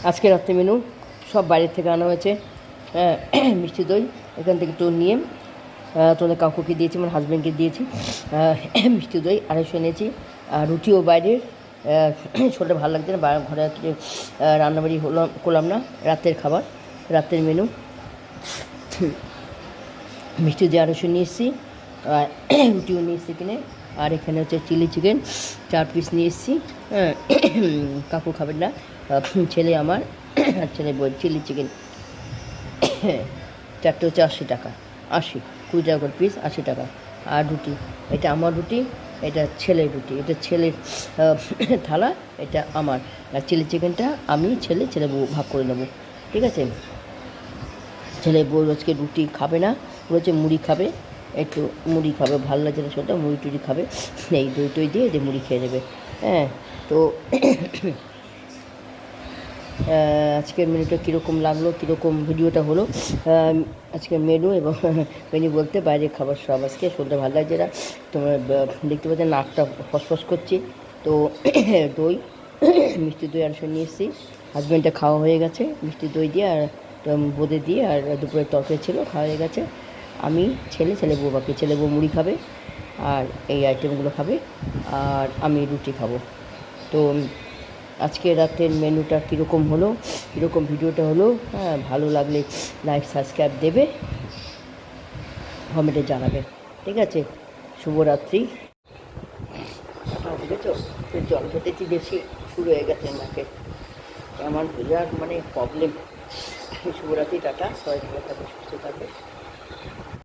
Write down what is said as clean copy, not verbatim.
আজকে রাত্রে মেনু সব বাইরের থেকে আনা হয়েছে। মিষ্টি দই এখান থেকে তো নিয়ে তোমাদের কাকুকে দিয়েছি, আমার হাজব্যান্ডকে দিয়েছি। মিষ্টি দই 250 এনেছি। আর রুটিও বাইরের, শরীরটা ভালো লাগছে না, ঘরে কিছু রান্নাবাড়ি করলাম না। রাতের খাবার, রাতের মেনু মিষ্টি দই 250 নিয়ে এসেছি, আর রুটিও নিয়ে এসেছি কিনে। আর এখানে হচ্ছে চিলি চিকেন 4 পিস নিয়ে এসেছি। কাকু খাবেন না, ছেলে আমার ছেলে বই চিলি চিকেন 4টে হচ্ছে 80 টাকা, 20 টাকা করে পিস, 80 টাকা। আর রুটি, এটা আমার রুটি, এটা ছেলের রুটি, এটা ছেলের থালা, এটা আমার। আর চিলি চিকেনটা আমি ছেলে বউ ভাগ করে নেবো, ঠিক আছে। ছেলে বউ আজকে রুটি খাবে না, বলেছে মুড়ি খাবে, একটু মুড়ি খাবে, ভালো লাগছে না শরীরটা, মুড়ি টুড়ি খাবে, এই দই টই দিয়ে যে মুড়ি খেয়ে নেবে। তো আজকের মেনুটা কীরকম লাগলো, কীরকম ভিডিওটা হলো, আজকের মেনু এবং মেনু বলতে বাইরের খাবার সব। আজকে শরীরটা ভালো লাগছে না, তোমরা দেখতে পাচ্ছ নাকটা ফসফস করছে। তো দই মিষ্টি দই 250 নিয়ে এসেছি, হাজব্যান্ডটা খাওয়া হয়ে গেছে মিষ্টি দই দিয়ে, আর বোঁদে দিয়ে, আর দুপুরের তরকারি ছিল, খাওয়া হয়ে গেছে। আমি ছেলে বউ বাকি, ছেলে বউ মুড়ি খাবে আর এই আইটেমগুলো খাবে, আর আমি রুটি খাবো। তো আজকে রাতের মেনুটা কীরকম হলো, কীরকম ভিডিওটা হলো, ভালো লাগলে লাইক সাবস্ক্রাইব দেবে, কমেন্টে জানাবে, ঠিক আছে। শুভরাত্রি। বুঝেছো, জল খেতেছি বেশি, শুরু হয়ে গেছে নাকে, আমার বিরাট মানে প্রবলেম। শুভরাত্রি, টাটা, সবাই ভালো থাকবে, সুস্থ থাকবে।